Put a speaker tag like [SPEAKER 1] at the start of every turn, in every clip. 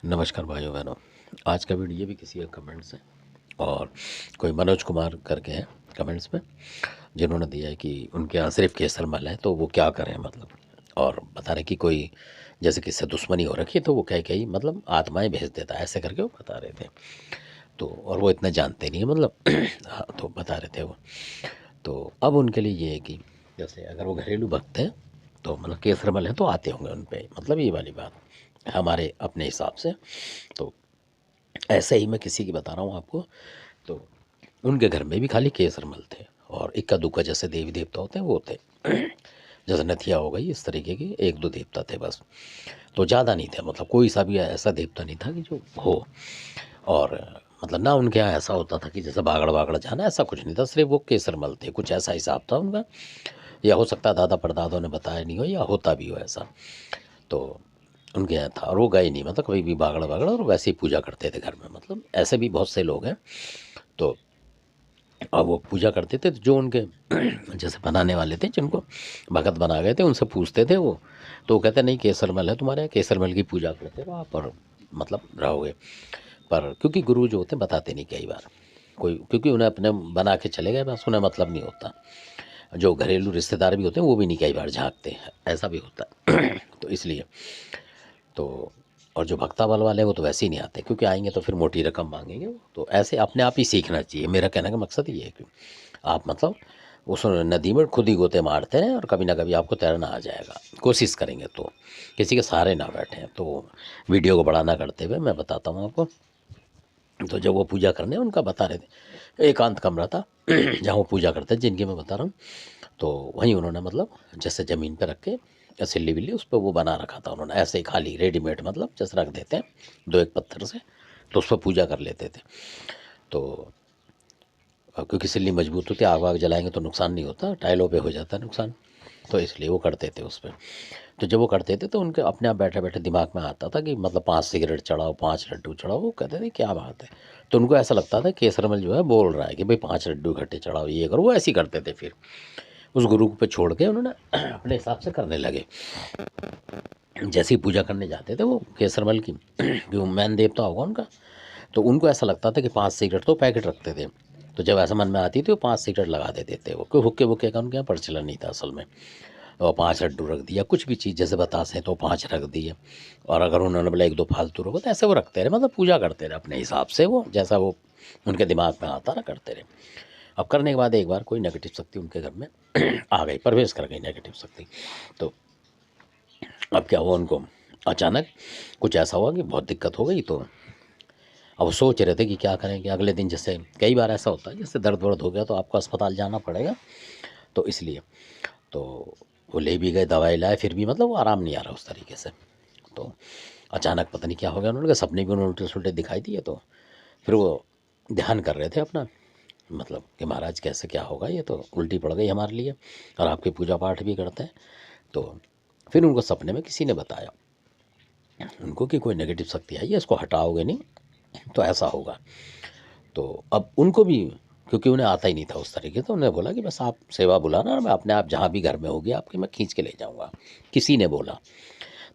[SPEAKER 1] नमस्कार भाइयों बहनों। आज का वीडियो भी किसी का कमेंट्स है और कोई मनोज कुमार करके हैं कमेंट्स में, जिन्होंने दिया है कि उनके यहाँ सिर्फ केसरमल है तो वो क्या करें मतलब। और बता रहे कि कोई जैसे किससे दुश्मनी हो रखी है तो वो कह के ही मतलब आत्माएं भेज देता है, ऐसे करके वो बता रहे थे। तो और वो इतना जानते नहीं है मतलब हाँ, तो बता रहे थे वो। तो अब उनके लिए ये है कि जैसे अगर वो घरेलू भक्त हैं तो मतलब केसरमल है तो आते होंगे उन पे, मतलब ये वाली बात हमारे अपने हिसाब से। तो ऐसे ही मैं किसी की बता रहा हूँ आपको। तो उनके घर में भी खाली केसरमल थे और इक्का दुक्का जैसे देवी देवता होते हैं वो थे। जैसे नथिया हो गई, इस तरीके के एक दो देवता थे बस। तो ज़्यादा नहीं थे, मतलब कोई सा भी ऐसा देवता नहीं था कि जो हो। और मतलब ना उनके यहाँ ऐसा होता था कि जैसे बागड़ बागड़ जाना, ऐसा कुछ नहीं था, सिर्फ वो केसरमल थे, कुछ ऐसा हिसाब था उनका। या हो सकता है दादा परदादों ने बताया नहीं हो या होता भी हो ऐसा। तो उनके यहाँ था और वो गए नहीं, मतलब कभी भी बागड़ बागड़, और वैसे ही पूजा करते थे घर में। मतलब ऐसे भी बहुत से लोग हैं। तो अब वो पूजा करते थे तो जो उनके जैसे बनाने वाले थे, जिनको भगत बना गए थे, उनसे पूछते थे वो। तो वो कहते नहीं, केसरमल है तुम्हारे यहाँ, केसरमल की पूजा करते रहो आप और मतलब रहोगे। पर क्योंकि गुरु जो होते हैं बताते नहीं कई बार कोई, क्योंकि उन्हें अपने बना के चले गए बस, उन्हें मतलब नहीं होता। जो घरेलू रिश्तेदार भी होते हैं वो भी नहीं कई बार झांकते हैं, ऐसा भी होता है। तो इसलिए तो और जो भक्ता बल वाले हैं वो तो वैसे ही नहीं आते, क्योंकि आएंगे तो फिर मोटी रकम मांगेंगे वो। तो ऐसे अपने आप ही सीखना चाहिए, मेरा कहने का मकसद ये है कि आप मतलब उस नदी में खुद ही गोते मारते रहें और कभी ना कभी आपको तैरना आ जाएगा, कोशिश करेंगे तो। किसी के सहारे ना बैठें। तो वीडियो को बड़ा ना करते हुए मैं बताता हूँ आपको। तो जब वो पूजा करने उनका बता रहे थे, एकांत कमरा था जहाँ वो पूजा करते हैं, जिनकी मैं बता रहा हूँ। तो वहीं उन्होंने मतलब जैसे ज़मीन पे रख के सिल्ली विल्ली उस पर वो बना रखा था उन्होंने, ऐसे ही खाली रेडीमेड, मतलब जैसे रख देते हैं दो एक पत्थर से, तो उस पर पूजा कर लेते थे। तो क्योंकि सिल्ली मजबूत होती है, आग वाग जलाएंगे तो नुकसान नहीं होता, टाइलों पे हो जाता है नुकसान। तो इसलिए वो करते थे उस पर। तो जब वो करते थे तो उनके अपने आप बैठे बैठे दिमाग में आता था कि मतलब 5 सिगरेट चढ़ाओ, 5 लड्डू चढ़ाओ। वो कहते थे क्या बात है। तो उनको ऐसा लगता था केसरमल जो है बोल रहा है कि भाई 5 लड्डू इकट्ठे चढ़ाओ, ये करो, वो ऐसे ही करते थे। फिर उस गुरु पे छोड़ के उन्होंने अपने हिसाब से करने लगे। जैसे ही पूजा करने जाते थे वो केसरमल की जो मैन देवता होगा उनका, तो उनको ऐसा लगता था कि 5 सिगरेट तो पैकेट रखते थे। तो जब ऐसा मन में आती थी वो 5 सिगरेट लगा देते थे वो, क्यों हुक्के वुक्के का उनके यहाँ प्रचलन नहीं था असल में। और 5 लड्डू रख दिया, कुछ भी चीज़ जैसे बतासे तो 5 रख दिए। और अगर उन्होंने बोला एक दो फालतू रखो, तो ऐसे वो रखते रहे, मतलब पूजा करते रहे अपने हिसाब से, वो जैसा वो उनके दिमाग में आता ना करते रहे। अब करने के बाद एक बार कोई नेगेटिव शक्ति उनके घर में आ गई, प्रवेश कर गई नेगेटिव शक्ति। तो अब क्या हुआ उनको, अचानक कुछ ऐसा हुआ कि बहुत दिक्कत हो गई। तो अब वो सोच रहे थे कि क्या करेंगे अगले दिन। जैसे कई बार ऐसा होता है, जैसे दर्द वर्द हो गया तो आपको अस्पताल जाना पड़ेगा, तो इसलिए तो वो ले भी गए, दवाई लाए, फिर भी मतलब वो आराम नहीं आ रहा उस तरीके से। तो अचानक पता नहीं क्या हो गया, उन्होंने कहा सपने भी उन्होंने उल्टे सुल्टे दिखाई दिए। तो फिर वो ध्यान कर रहे थे अपना, मतलब कि महाराज कैसे क्या होगा, ये तो उल्टी पड़ गई हमारे लिए और आपकी पूजा पाठ भी करते हैं। तो फिर उनको सपने में किसी ने बताया उनको कि कोई नेगेटिव शक्ति आई है, इसको हटाओगे नहीं तो ऐसा होगा। तो अब उनको भी, क्योंकि उन्हें आता ही नहीं था उस तरीके, तो उन्हें बोला कि बस आप सेवा बुलाना और मैं अपने आप जहाँ भी घर में होगी आपके, मैं खींच के ले जाऊँगा। किसी ने बोला।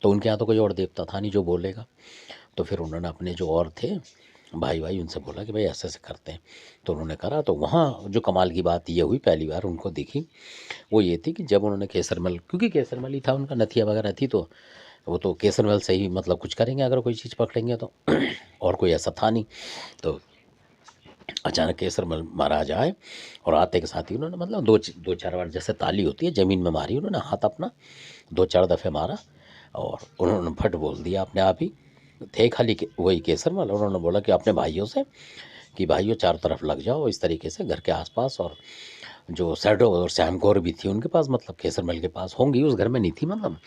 [SPEAKER 1] तो उनके यहाँ तो कोई और देवता था नहीं जो बोलेगा। तो फिर उन्होंने अपने जो और थे भाई भाई उनसे बोला कि भाई ऐसे ऐसे करते हैं। तो उन्होंने करा। तो वहाँ जो कमाल की बात ये हुई, पहली बार उनको दिखी, वो ये थी कि जब उन्होंने केसरमल, क्योंकि केसरमल ही था उनका, नथिया वगैरह थी, तो वो तो केसरमल से ही मतलब कुछ करेंगे अगर कोई चीज़ पकड़ेंगे तो। और कोई ऐसा था नहीं। तो अचानक केसरमल महाराज आए और आते के साथ ही उन्होंने मतलब दो चार बार जैसे ताली होती है ज़मीन में मारी, उन्होंने हाथ अपना दो चार दफ़े मारा और उन्होंने फट बोल दिया अपने आप ही। थे खाली वही केसरमल। उन्होंने बोला कि अपने भाइयों से कि भाइयों चारों तरफ लग जाओ इस तरीके से घर के आसपास। और जो सैडो और श्याम कौर भी थी उनके पास, मतलब केसरमल के पास होंगी, उस घर में नहीं थी मतलब।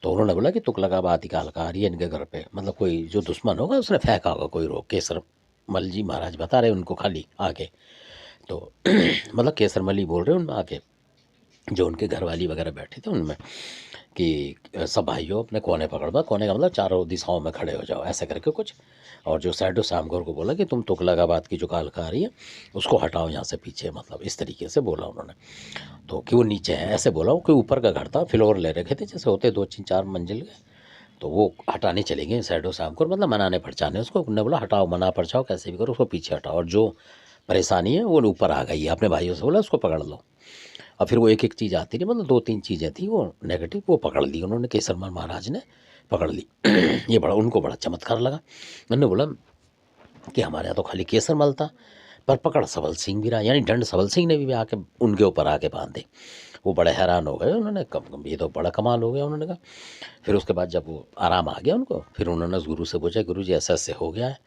[SPEAKER 1] तो उन्होंने बोला कि तुगलकाबाद की काल आ रही है इनके घर पे, मतलब कोई जो दुश्मन होगा उसने फेंका होगा कोई रोक। केसरमल जी महाराज बता रहे उनको खाली आके। तो मतलब केसरमल ही बोल रहे उनमें आके, जो उनके घरवाली वगैरह बैठे थे उनमें, कि सब भाइयों अपने कोने पकड़ दो, कोने का मतलब चारों दिशाओं में खड़े हो जाओ, ऐसे करके कुछ। और जो सैडो श्यामगौर को बोला कि तुम तुगलकाबाद की जो कालका आ रही है उसको हटाओ यहाँ से पीछे, मतलब इस तरीके से बोला उन्होंने। तो कि वो नीचे है ऐसे बोला, कि ऊपर का घर था, फ्लोर ले रखे थे जैसे होते 2 3 4 मंजिल के। तो वो हटाने चले गए शैडो शाम को, मतलब मनाने परचाने उसको। उन्होंने बोला हटाओ, मना परचाओ कैसे भी करो, उसको पीछे हटाओ, और जो परेशानी है वो ऊपर आ गई है। अपने भाइयों से बोला उसको पकड़ लो। और फिर वो एक एक चीज़ आती रही, मतलब 2-3 चीज़ें थी वो नेगेटिव, वो पकड़ ली उन्होंने, केसरमल महाराज ने पकड़ ली। ये बड़ा उनको बड़ा चमत्कार लगा। उन्होंने बोला कि हमारे यहाँ तो खाली केसरमल था, पर पकड़ सबल सिंह भी रहा, यानी दंड सबल सिंह ने भी आके उनके ऊपर आके बांधे। वो बड़े हैरान हो गए, उन्होंने कम ये तो बड़ा कमाल हो गया, उन्होंने कहा। फिर उसके बाद जब वो आराम आ गया उनको, फिर उन्होंने उस गुरु से पूछा, गुरु जी ऐसा ऐसे हो गया है।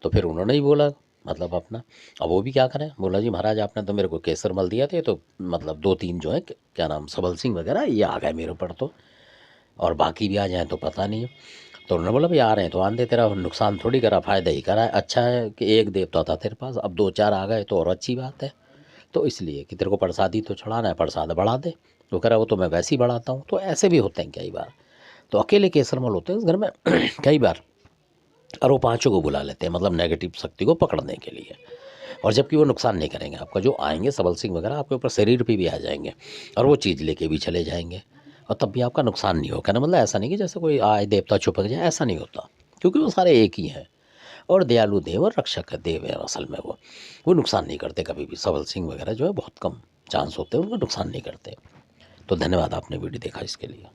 [SPEAKER 1] तो फिर उन्होंने ही बोला मतलब अपना। अब वो भी क्या करें, बोला जी महाराज आपने तो मेरे को केसरमल दिया थे, तो मतलब 2-3 जो है क्या नाम सबल सिंह वगैरह ये आ गए मेरे ऊपर, तो और बाकी भी आ जाएँ तो पता नहीं है। तो उन्होंने बोला भाई आ रहे हैं तो आने दे, तेरा नुकसान थोड़ी करा, फ़ायदा ही करा है। अच्छा है कि एक देवता था तेरे पास, अब 2-4 आ गए तो और अच्छी बात है। तो इसलिए कि तेरे को प्रसादी तो चढ़ाना है, प्रसाद बढ़ा दे। वो कह रहा वो तो मैं वैसे ही बढ़ाता हूँ। तो ऐसे भी होते हैं कई बार। तो अकेले केसरमल होते हैं उस घर में कई बार, और वो पाँचों को बुला लेते हैं, मतलब नेगेटिव शक्ति को पकड़ने के लिए। और जबकि वो नुकसान नहीं करेंगे आपका, जो आएंगे सबल सिंह वगैरह आपके ऊपर शरीर पे भी आ जाएंगे, और वो चीज़ लेके भी चले जाएंगे, और तब भी आपका नुकसान नहीं होगा ना। मतलब ऐसा नहीं कि जैसे कोई आए देवता छुपक जाए, ऐसा नहीं होता, क्योंकि वो सारे एक ही हैं। और दयालु देव और रक्षक देव है असल में। वो नुकसान नहीं करते कभी भी। सबल सिंह वगैरह जो है बहुत कम चांस होते हैं, उनको नुकसान नहीं करते। तो धन्यवाद, आपने वीडियो देखा इसके लिए।